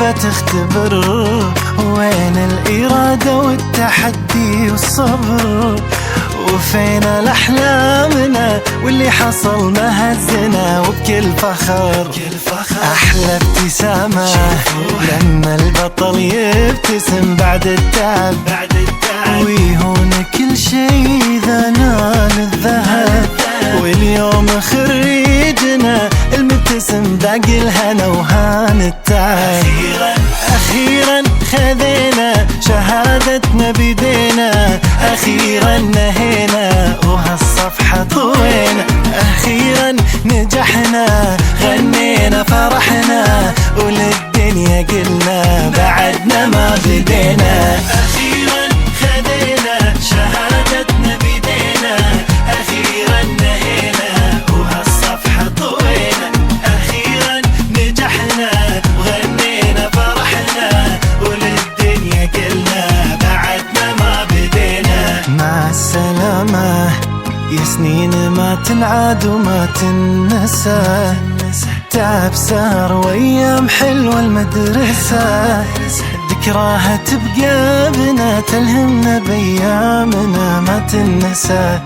بتختبر وين الإرادة والتحدي والصبر، وفين الأحلامنا واللي حصل ما هزنا. وبكل فخر أحلى ابتسامة لما البطل يبتسم بعد التعب، ويهون كل شي إذا نال الذهب. واليوم خريجنا المبتسم ذاق الهنا وهان التعب. أخيرا خذينا شهادتنا بيدينا، أخيرا نهينا وهالصفحة طوينا. أخيرا نجحنا غنينا فرحنا وللدنيا قلنا بعدنا ما بدينا. أخيرا خذينا شهادتنا بيدينا، أخيرا نهينا وهالصفحة طوينا. أخيرا نجحنا وغنينا فرحنا وللدنيا قلنا بعدنا ما بدينا. مع السلامة يا سنين ما تنعاد وما تنسى، تعب سهر وايام حلوة المدرسة، ذكراها تبقى بنا تلهمنا بايامنا ما تنسى.